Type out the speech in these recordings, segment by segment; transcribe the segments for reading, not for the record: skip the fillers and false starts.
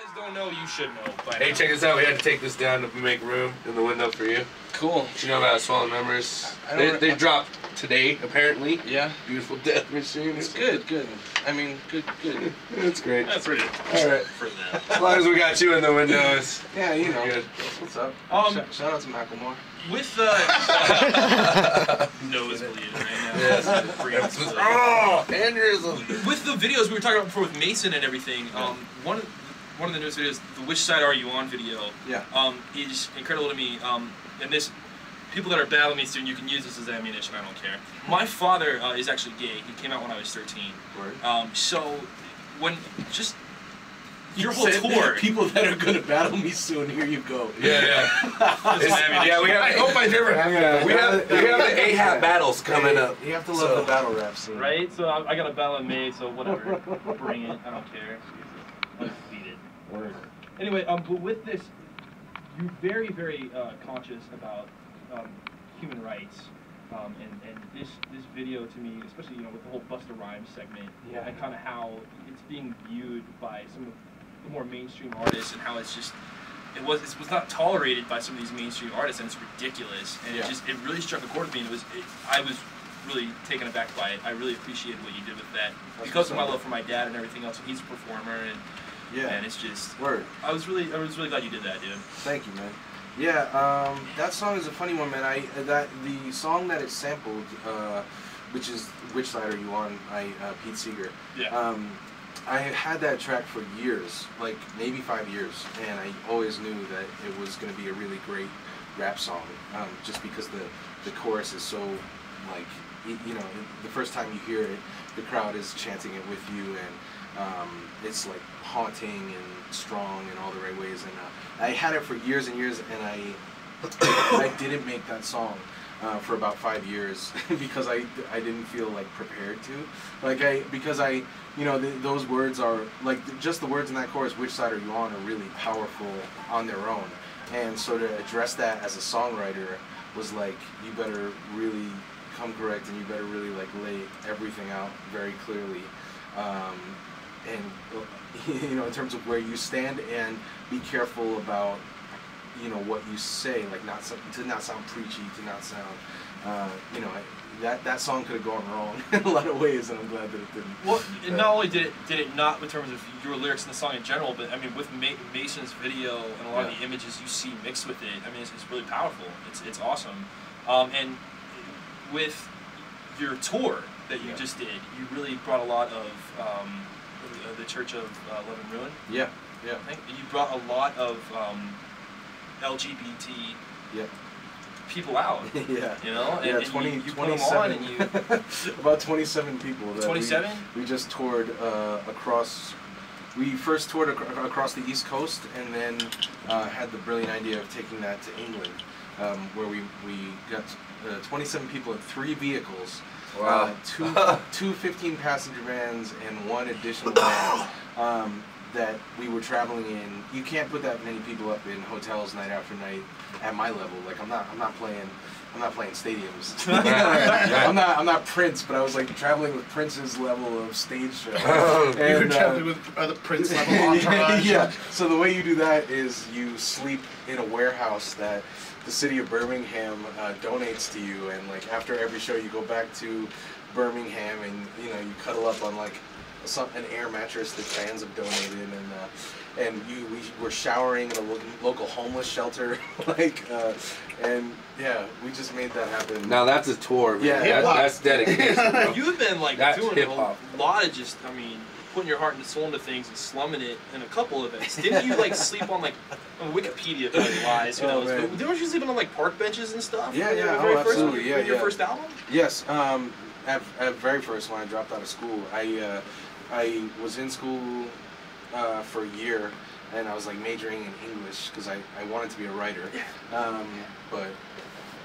guys don't know, you should know. Hey, check this out. We had to take this down to make room in the window for you. Cool. You know about Swallow Numbers? They dropped today, apparently. Yeah. Beautiful Death Machine. It's good, good. I mean, good. That's great. That's pretty. All right. For them. As long as we got you in the windows. Yeah, you know. Good. What's up? Shout out to Macklemore. With nosebleed right now. Yes. Oh, aneurysm. With the videos we were talking about before with Mason and everything, one of the newest videos, the "Which Side Are You On" video, is incredible to me. And this, people that are battling me soon, you can use this as ammunition. I don't care. My father is actually gay. He came out when I was 13. Word. So when just your whole tour, people that are gonna battle me soon. Here you go. Yeah. Yeah, we have. I hope my favorite. We have the AHAT battles coming up. You have to love the battle rap scene. Right? So I got a battle in May, so whatever. Bring it. I don't care. Undefeated. Word. Anyway, but with this, you're very, very conscious about human rights, and this video to me, especially with the whole Busta Rhymes segment, and kind of how it's being viewed by some of the more mainstream artists, and how it's just it was not tolerated by some of these mainstream artists, and it's ridiculous, and it really struck a chord with me, and I was really taken aback by it. I really appreciated what you did with that because of my love for my dad and everything else. He's a performer, and it's just word. I was really glad you did that, dude. Thank you, man. Yeah, that song is a funny one, man. The song that it sampled, which is "Which Side Are You On" by Pete Seeger. Yeah. I had that track for years, like maybe 5 years, and I always knew that it was going to be a really great rap song, just because the chorus is so, like, the first time you hear it, the crowd is chanting it with you, and it's like haunting and strong in all the right ways. And I had it for years and years, and I didn't make that song for about 5 years because I didn't feel like prepared to, because those words are like, just the words in that chorus, "Which side are you on?" are really powerful on their own, and so to address that as a songwriter was like, you better really come correct, and you better really like lay everything out very clearly, and in terms of where you stand, and be careful about what you say, like to not sound preachy, to not sound that song could have gone wrong in a lot of ways, and I'm glad that it didn't. Well, not only did it not in terms of your lyrics in the song in general, but I mean with Mason's video and a lot of the images you see mixed with it, I mean it's really powerful. It's awesome, and with your tour that you just did, you really brought a lot of the Church of Love and Ruin. Yeah. I think you brought a lot of LGBT people out. And 20, you 27, put them on, and you about 27 people. 27? We just toured across. We first toured across the East Coast, and then had the brilliant idea of taking that to England, where we got 27 people in 3 vehicles. Wow. Two 15-passenger vans and 1 additional van that we were traveling in. You can't put that many people up in hotels night after night at my level. Like I'm not playing stadiums. I'm not Prince, but I was like traveling with Prince's level of stage show. You were traveling with the Prince level entourage. Yeah. So the way you do that is you sleep in a warehouse that the city of Birmingham donates to you, and like after every show you go back to Birmingham, and you cuddle up on like an air mattress that fans have donated, and we were showering in a local homeless shelter, and we just made that happen. Now that's a tour, man. Yeah, that's dedication. Bro. You've been like doing hip-hop. a lot of just, putting your heart and soul into things and slumming it in a couple of events. Didn't you like sleep on Wikipedia probably lies, who knows? But didn't you sleep on like park benches and stuff? Yeah, absolutely. Your first album? Yes, at very first, when I dropped out of school, I was in school for a year, and I was like majoring in English because I wanted to be a writer, but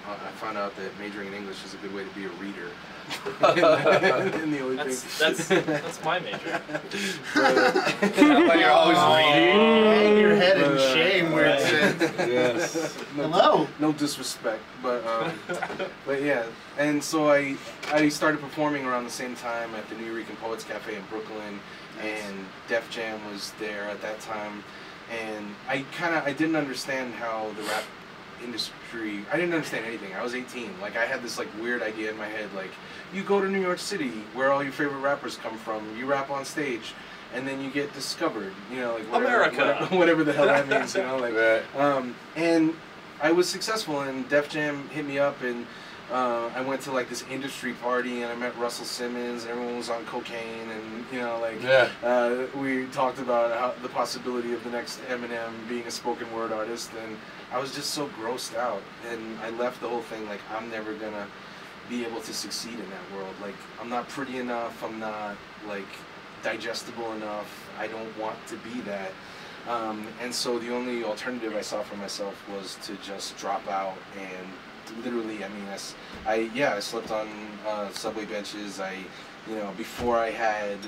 I found out that majoring in English is a good way to be a reader. in the Olympics. That's my major. You're always reading. Hang your head in shame where it says. Yes. Hello. No disrespect, but yeah. And so I started performing around the same time at the New York Poets Cafe in Brooklyn, and Def Jam was there at that time. and I didn't understand how the rap industry, I didn't understand anything. I was 18. Like, I had this like weird idea in my head, like, you go to New York City where all your favorite rappers come from, you rap on stage, and then you get discovered, you know, like whatever the hell that means, you know, like right. And I was successful, and Def Jam hit me up, and I went to like this industry party, and I met Russell Simmons. Everyone was on cocaine, and you know, like we talked about the possibility of the next Eminem being a spoken word artist, and I was just so grossed out, and I left the whole thing like, I'm never gonna be able to succeed in that world. Like, I'm not pretty enough. I'm not like digestible enough. I don't want to be that. And so the only alternative I saw for myself was to just drop out and literally, I mean, I slept on subway benches. You know, before I had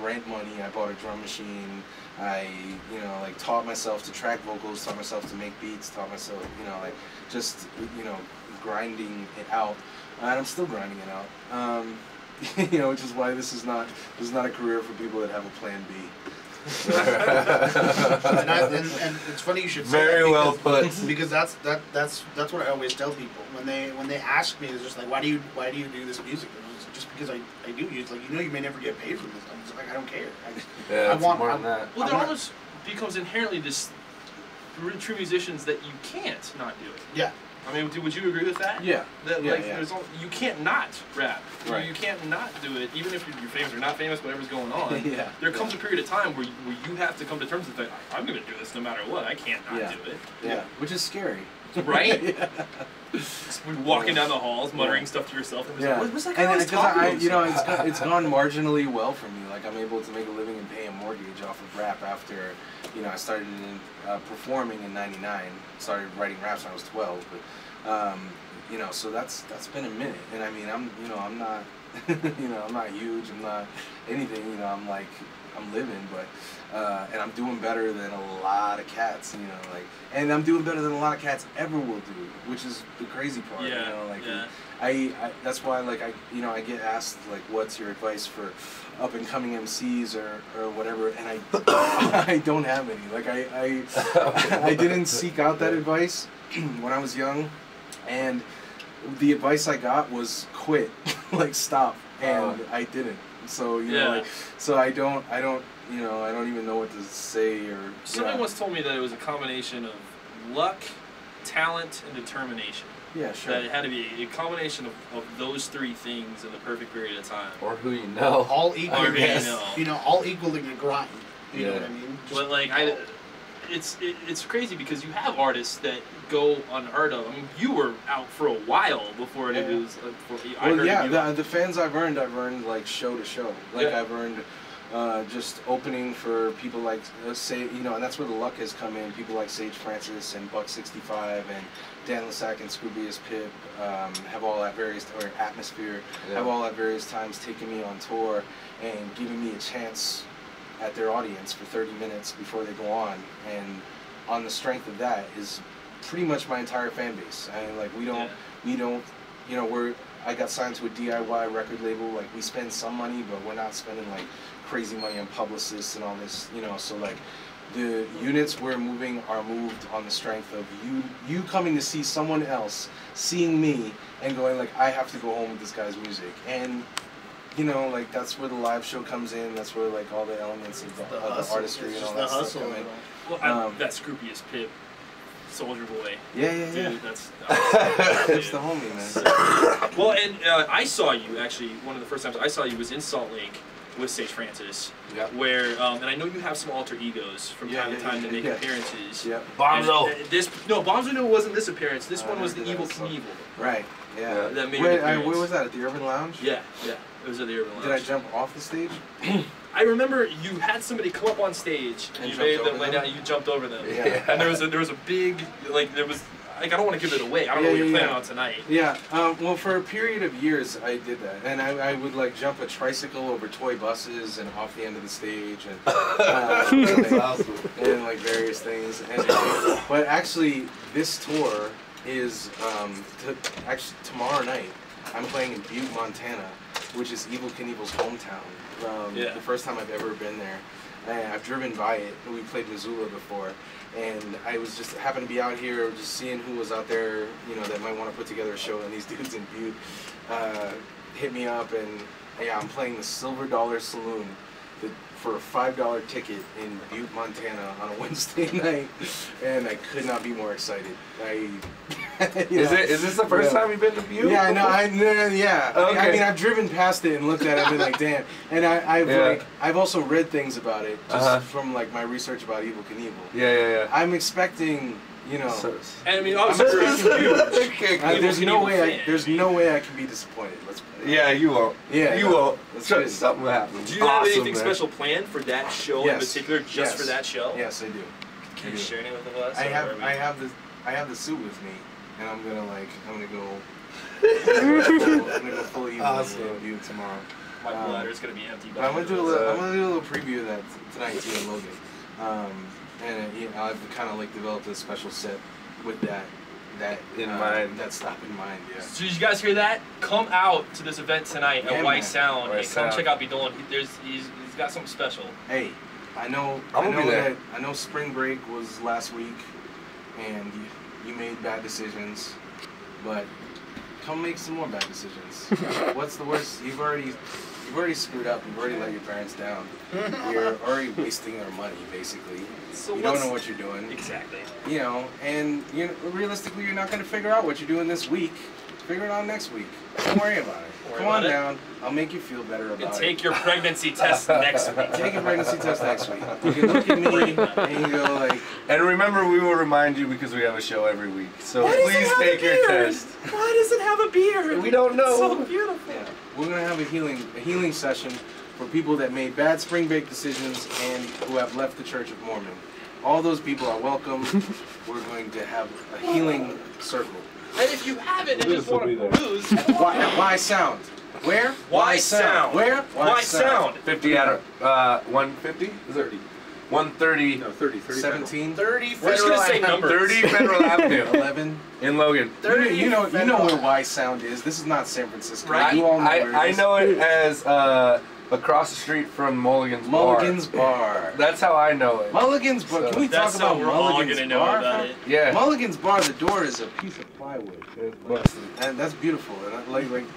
rent money, I bought a drum machine. I, you know, like taught myself to track vocals, taught myself to make beats, taught myself, you know, like just, you know, grinding it out. And I'm still grinding it out. You know, which is why this is not a career for people that have a plan B. and it's funny you should say very that well put. Because that's what I always tell people when they ask me. It's just like, why do you do this music? And it's just because I do use, like, you know, you may never get paid for this. I'm just like, I don't care. I want more than that. Well, there almost becomes inherently this true musicians that you can't not do it. Yeah. I mean, would you agree with that? Yeah. That, like, there's you can't not rap. Right. You can't not do it, even if you're famous or not famous, whatever's going on. Yeah. There comes a period of time where you have to come to terms with the fact, I'm going to do this no matter what. I can't not do it. Yeah. Which is scary. Right? Walking down the halls, muttering stuff to yourself. And like, what's that guy always talking about? You know, it's gone marginally well for me. Like, I'm able to make a living and pay a mortgage off of rap after, you know, I started performing in '99. Started writing raps when I was 12. But, you know, so that's been a minute. And I mean, I'm not, you know, I'm not huge. I'm not anything. You know, I'm living, but and I'm doing better than a lot of cats, you know, like, and I'm doing better than a lot of cats ever will do, which is the crazy part, you know, like, I that's why, like, you know, I get asked, like, what's your advice for up and coming MCs or whatever, and I don't have any, like, I didn't seek out that advice when I was young, and the advice I got was quit, like, stop, and I didn't. So, you know, like, so I don't, you know, I don't even know what to say or... Somebody once told me that it was a combination of luck, talent, and determination. Yeah, sure. That it had to be a combination of those three things in the perfect period of time. Or who you know. All equal, you know, all equaling a grind. You know what I mean? But, like, it's crazy because you have artists that go unheard of. I mean, you were out for a while before it was. The fans I've earned like show to show. Like I've earned just opening for people like you know, and that's where the luck has come in. People like Sage Francis and Buck 65 and Dan Lasac and Scroobius Pip have all at various Atmosphere have all at various times taken me on tour and given me a chance at their audience for 30 minutes before they go on, and on the strength of that is pretty much my entire fan base. I mean, like, we don't, you know, I got signed to a DIY record label. Like, we spend some money, but we're not spending like crazy money on publicists and all this, you know. So, like, the units we're moving are moved on the strength of you coming to see someone else, seeing me, and going like, I have to go home with this guy's music. And you know, like, that's where the live show comes in. That's where, like, all the elements of the artistry and all that stuff come in. Well, that Scroobius Pip, Soldier Boy. Yeah. Dude, that's the homie, man. Well, and I saw you, actually, one of the first times I saw you was in Salt Lake with Sage Francis, where, and I know you have some alter egos from time to time to make appearances. Yeah. Bonzo. Bonzo wasn't this appearance. This one was the Evil Knievel. Right. Yeah. Where was that? At the Urban Lounge? Yeah. It was at the Urban Lounge. Did I jump off the stage? I remember you had somebody come up on stage and you made them lay down. You jumped over them. Yeah. And there was a big, like, there was. Like, I don't want to give it away. I don't know what you're planning on tonight. Yeah. Well, for a period of years, I did that, and I would like jump a tricycle over toy buses and off the end of the stage, and and like various things. And, but actually, this tour is actually tomorrow night. I'm playing in Butte, Montana, which is Evel Knievel's hometown. Yeah. The first time I've ever been there. I've driven by it. We played Missoula before, and I was just happened to be out here just seeing who was out there, you know, that might want to put together a show. And these dudes in Butte hit me up, and yeah, I'm playing the Silver Dollar Saloon for a $5 ticket in Butte, Montana on a Wednesday night, and I could not be more excited. Is this the first time you've been to Butte? Yeah, yeah. Okay. I mean, I've driven past it and looked at it and been like, damn. And I've also read things about it just from like my research about Evel Knievel. Yeah. I'm expecting, you know. And I mean, obviously, there's no way I can be disappointed. Yeah, you won't. Yeah, you won't. Something will happen. Do you have anything special planned for that show in particular, just for that show? Yes, I do. Can you share any with us? I have the suit with me, and I'm gonna go. I'm gonna go full Evel with you tomorrow. My bladder's gonna be empty. But I'm gonna do a little preview of that tonight too in Logan, and I've kind of like developed a special set with that in mind. That stop in mind, yeah. So did you guys hear that? Come out to this event tonight at White Sound and come check out B.Dloan. He's got something special. Hey, I know spring break was last week, and you made bad decisions, but come make some more bad decisions. What's the worst? You've already screwed up. You've already let your parents down. You're already wasting their money, basically. So you don't know what you're doing. Exactly. You know, and realistically, you're not going to figure out what you're doing this week. Figure it out next week. Don't worry about it. Come on down. I'll make you feel better about it. Take your pregnancy test next week. Take your pregnancy test next week. You can look at me and you go like... And remember, we will remind you because we have a show every week. So please take your test. Why does it have a beard? We don't know. It's so beautiful. Yeah. We're going to have a healing session for people that made bad spring break decisions and who have left the Church of Mormon. All those people are welcome. We're going to have a healing circle. And if you haven't and just want to peruse, why sound? Where? Why sound? Where? Why sound? 50 out of 150? 30. 130. No, 30. 17. 30 We're just gonna say numbers. 30 Federal Avenue. 11. In Logan. 30. You know where Y Sound is. This is not San Francisco. Right. You all know where it is. I know it as across the street from Mulligan's Bar. Mulligan's Bar. That's how I know it. Mulligan's Bar. Can we talk about Mulligan's Bar? About it. Yeah. Mulligan's Bar. The door is a piece of plywood. And that's beautiful. And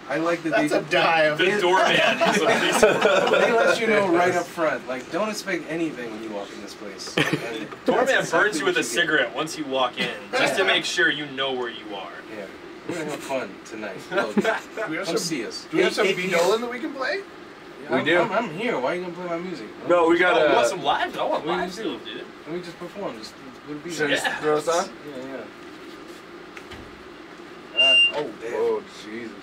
I like that that's a dive. The doorman is a piece of plywood. They let you know right up front. Like, don't expect anything when you walk in this place. Doorman burns you with a cigarette once you walk in, just to make sure you know where you are. Yeah. We're gonna have fun tonight. Come see us. Do we have some B.Dloan that we can play? Yeah, we do. I'm here. Why are you gonna play my music? No, we got I want some live. I want live too, dude. Let me just perform. Just be should I just throw us on? Yeah. Oh damn. Oh Jesus.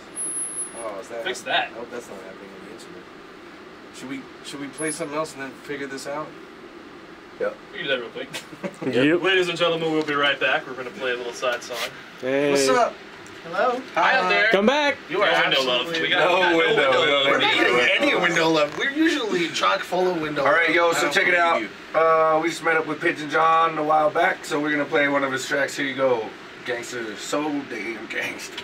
Oh, is that? Fix that. I hope that's not happening on the instrument. Should we play something else and then figure this out? Yep. We can do that real quick. Yep. Ladies and gentlemen, we'll be right back. We're gonna play a little side song. Hey. What's up? Hello? Hi out there. Come back. You are no window absolutely love. We got no window. We're not getting any window love. We're usually chock full of window love. All right, yo, so check it out. We just met up with Pigeon John a while back, so we're going to play one of his tracks. Here you go. Gangster, so damn gangster.